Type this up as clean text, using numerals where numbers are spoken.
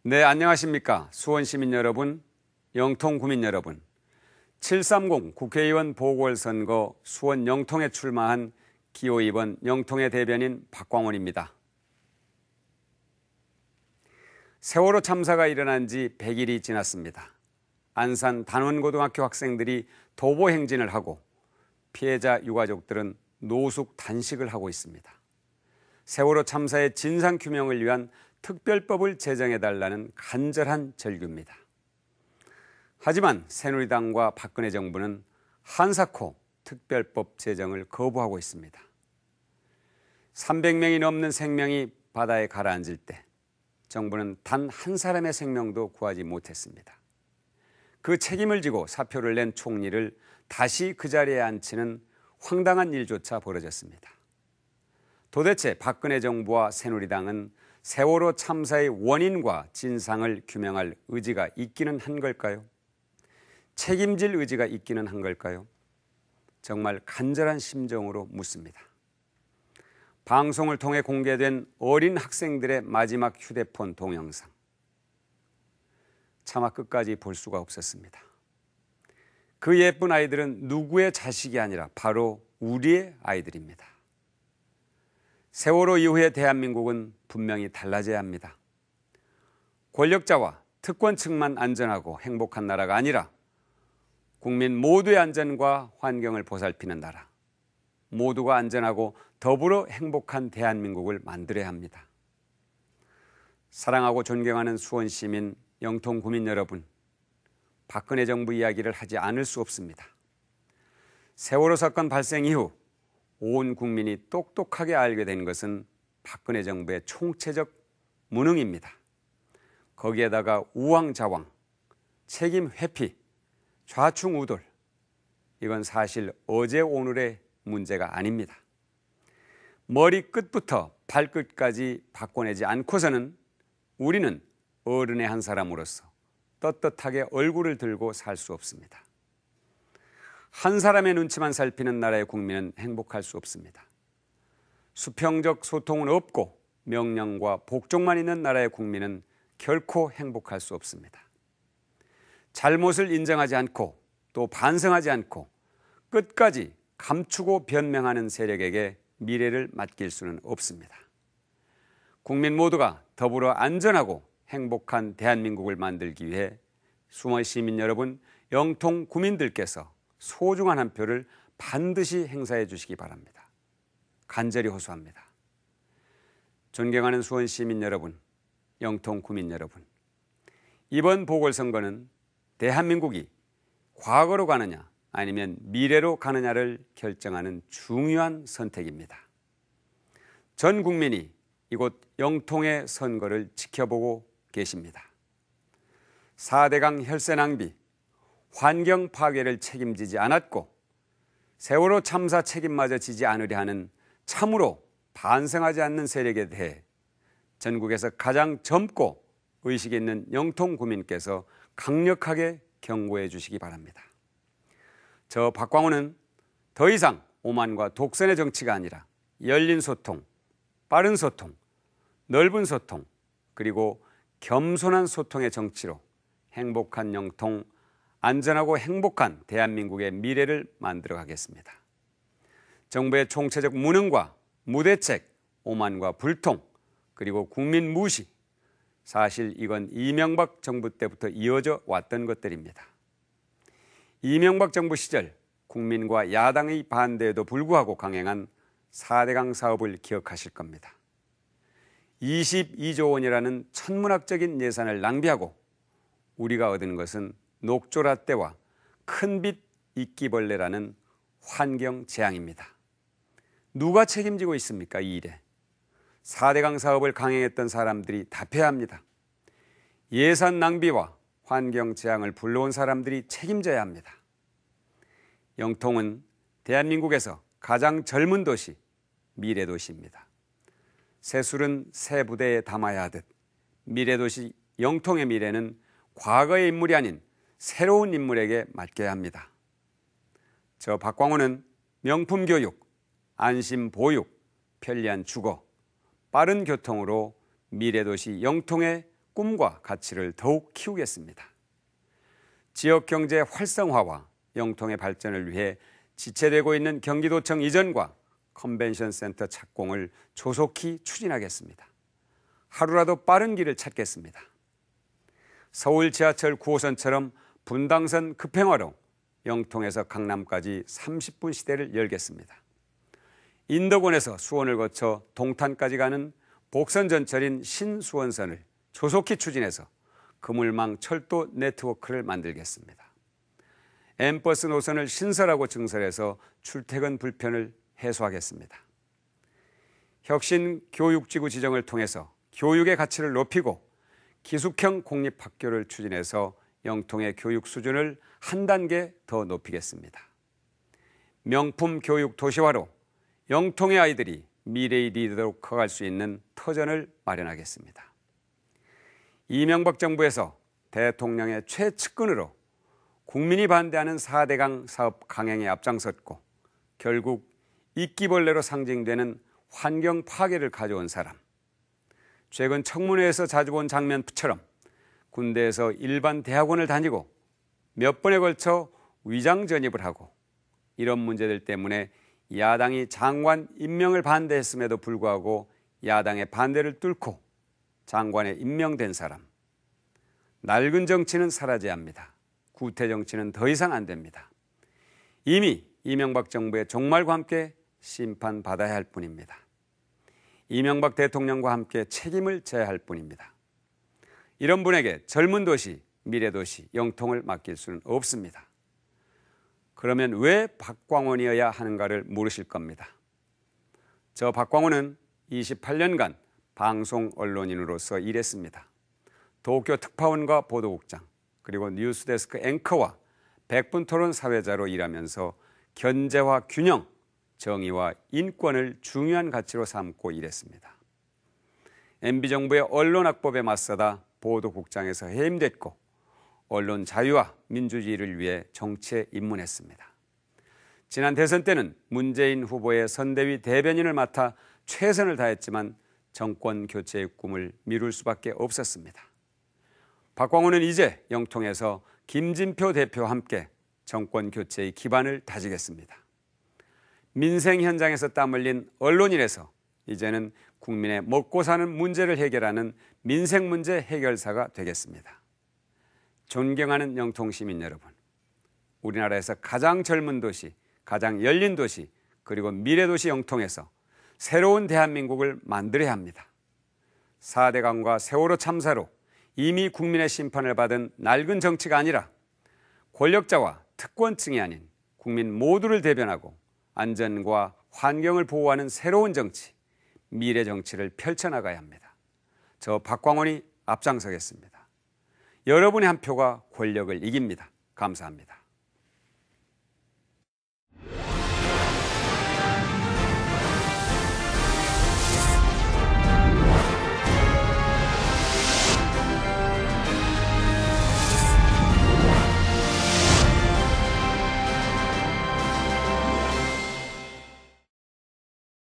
네, 안녕하십니까. 수원시민 여러분, 영통구민 여러분. 730 국회의원 보궐선거 수원 영통에 출마한 기호 2번 영통의 대변인 박광원입니다. 세월호 참사가 일어난 지 100일이 지났습니다. 안산 단원고등학교 학생들이 도보 행진을 하고 피해자 유가족들은 노숙 단식을 하고 있습니다. 세월호 참사의 진상규명을 위한 특별법을 제정해달라는 간절한 절규입니다. 하지만 새누리당과 박근혜 정부는 한사코 특별법 제정을 거부하고 있습니다. 300명이 넘는 생명이 바다에 가라앉을 때 정부는 단 한 사람의 생명도 구하지 못했습니다. 그 책임을 지고 사표를 낸 총리를 다시 그 자리에 앉히는 황당한 일조차 벌어졌습니다. 도대체 박근혜 정부와 새누리당은 세월호 참사의 원인과 진상을 규명할 의지가 있기는 한 걸까요? 책임질 의지가 있기는 한 걸까요? 정말 간절한 심정으로 묻습니다. 방송을 통해 공개된 어린 학생들의 마지막 휴대폰 동영상. 차마 끝까지 볼 수가 없었습니다. 그 예쁜 아이들은 누구의 자식이 아니라 바로 우리의 아이들입니다. 세월호 이후의 대한민국은 분명히 달라져야 합니다. 권력자와 특권층만 안전하고 행복한 나라가 아니라 국민 모두의 안전과 환경을 보살피는 나라, 모두가 안전하고 더불어 행복한 대한민국을 만들어야 합니다. 사랑하고 존경하는 수원시민, 영통구민 여러분, 박근혜 정부 이야기를 하지 않을 수 없습니다. 세월호 사건 발생 이후 온 국민이 똑똑하게 알게 된 것은 박근혜 정부의 총체적 무능입니다. 거기에다가 우왕좌왕, 책임 회피, 좌충우돌, 이건 사실 어제 오늘의 문제가 아닙니다. 머리 끝부터 발끝까지 바꿔내지 않고서는 우리는 어른의 한 사람으로서 떳떳하게 얼굴을 들고 살 수 없습니다. 한 사람의 눈치만 살피는 나라의 국민은 행복할 수 없습니다. 수평적 소통은 없고 명령과 복종만 있는 나라의 국민은 결코 행복할 수 없습니다. 잘못을 인정하지 않고 또 반성하지 않고 끝까지 감추고 변명하는 세력에게 미래를 맡길 수는 없습니다. 국민 모두가 더불어 안전하고 행복한 대한민국을 만들기 위해 수원 시민 여러분, 영통 구민들께서 소중한 한 표를 반드시 행사해 주시기 바랍니다. 간절히 호소합니다. 존경하는 수원 시민 여러분, 영통 구민 여러분, 이번 보궐선거는 대한민국이 과거로 가느냐 아니면 미래로 가느냐를 결정하는 중요한 선택입니다. 전 국민이 이곳 영통의 선거를 지켜보고 계십니다. 4대강 혈세 낭비, 환경 파괴를 책임지지 않았고 세월호 참사 책임마저 지지 않으려 하는 참으로 반성하지 않는 세력에 대해 전국에서 가장 젊고 의식 있는 영통 구민께서 강력하게 경고해 주시기 바랍니다. 저 박광원은 더 이상 오만과 독선의 정치가 아니라 열린 소통, 빠른 소통, 넓은 소통, 그리고 겸손한 소통의 정치로 행복한 영통, 안전하고 행복한 대한민국의 미래를 만들어 가겠습니다. 정부의 총체적 무능과 무대책, 오만과 불통, 그리고 국민 무시, 사실 이건 이명박 정부 때부터 이어져 왔던 것들입니다. 이명박 정부 시절 국민과 야당의 반대에도 불구하고 강행한 4대강 사업을 기억하실 겁니다. 22조 원이라는 천문학적인 예산을 낭비하고 우리가 얻은 것은 녹조라떼와 큰빛 이끼벌레라는 환경 재앙입니다. 누가 책임지고 있습니까, 이 일에? 4대강 사업을 강행했던 사람들이 답해야 합니다. 예산 낭비와 환경 재앙을 불러온 사람들이 책임져야 합니다. 영통은 대한민국에서 가장 젊은 도시, 미래도시입니다. 새술은 새 부대에 담아야 하듯 미래도시 영통의 미래는 과거의 인물이 아닌 새로운 인물에게 맡겨야 합니다. 저 박광호는 명품 교육, 안심 보육, 편리한 주거, 빠른 교통으로 미래도시 영통의 꿈과 가치를 더욱 키우겠습니다. 지역 경제 활성화와 영통의 발전을 위해 지체되고 있는 경기도청 이전과 컨벤션 센터 착공을 조속히 추진하겠습니다. 하루라도 빠른 길을 찾겠습니다. 서울 지하철 9호선처럼 분당선 급행화로 영통에서 강남까지 30분 시대를 열겠습니다. 인덕원에서 수원을 거쳐 동탄까지 가는 복선 전철인 신수원선을 조속히 추진해서 그물망 철도 네트워크를 만들겠습니다. M버스 노선을 신설하고 증설해서 출퇴근 불편을 해소하겠습니다. 혁신 교육지구 지정을 통해서 교육의 가치를 높이고 기숙형 공립학교를 추진해서 영통의 교육 수준을 한 단계 더 높이겠습니다. 명품 교육 도시화로 영통의 아이들이 미래의 리더로 커갈 수 있는 터전을 마련하겠습니다. 이명박 정부에서 대통령의 최측근으로 국민이 반대하는 4대강 사업 강행에 앞장섰고 결국 이끼벌레로 상징되는 환경 파괴를 가져온 사람, 최근 청문회에서 자주 본 장면처럼 군대에서 일반 대학원을 다니고 몇 번에 걸쳐 위장 전입을 하고 이런 문제들 때문에 야당이 장관 임명을 반대했음에도 불구하고 야당의 반대를 뚫고 장관에 임명된 사람. 낡은 정치는 사라져야 합니다. 구태 정치는 더 이상 안 됩니다. 이미 이명박 정부의 종말과 함께 심판받아야 할 뿐입니다. 이명박 대통령과 함께 책임을 져야 할 뿐입니다. 이런 분에게 젊은 도시, 미래도시, 영통을 맡길 수는 없습니다. 그러면 왜 박광원이어야 하는가를 물으실 겁니다. 저 박광원은 28년간 방송 언론인으로서 일했습니다. 도쿄 특파원과 보도국장, 그리고 뉴스데스크 앵커와 백분토론 사회자로 일하면서 견제와 균형, 정의와 인권을 중요한 가치로 삼고 일했습니다. MB정부의 언론악법에 맞서다 보도국장에서 해임됐고 언론 자유와 민주주의를 위해 정치에 입문했습니다. 지난 대선 때는 문재인 후보의 선대위 대변인을 맡아 최선을 다했지만 정권 교체의 꿈을 미룰 수밖에 없었습니다. 박광원은 이제 영통에서 김진표 대표와 함께 정권 교체의 기반을 다지겠습니다. 민생 현장에서 땀 흘린 언론인에서 이제는 국민의 먹고 사는 문제를 해결하는 민생 문제 해결사가 되겠습니다. 존경하는 영통 시민 여러분, 우리나라에서 가장 젊은 도시, 가장 열린 도시, 그리고 미래도시 영통에서 새로운 대한민국을 만들어야 합니다. 4대강과 세월호 참사로 이미 국민의 심판을 받은 낡은 정치가 아니라 권력자와 특권층이 아닌 국민 모두를 대변하고 안전과 환경을 보호하는 새로운 정치, 미래 정치를 펼쳐나가야 합니다. 저 박광원이 앞장서겠습니다. 여러분의 한 표가 권력을 이깁니다. 감사합니다.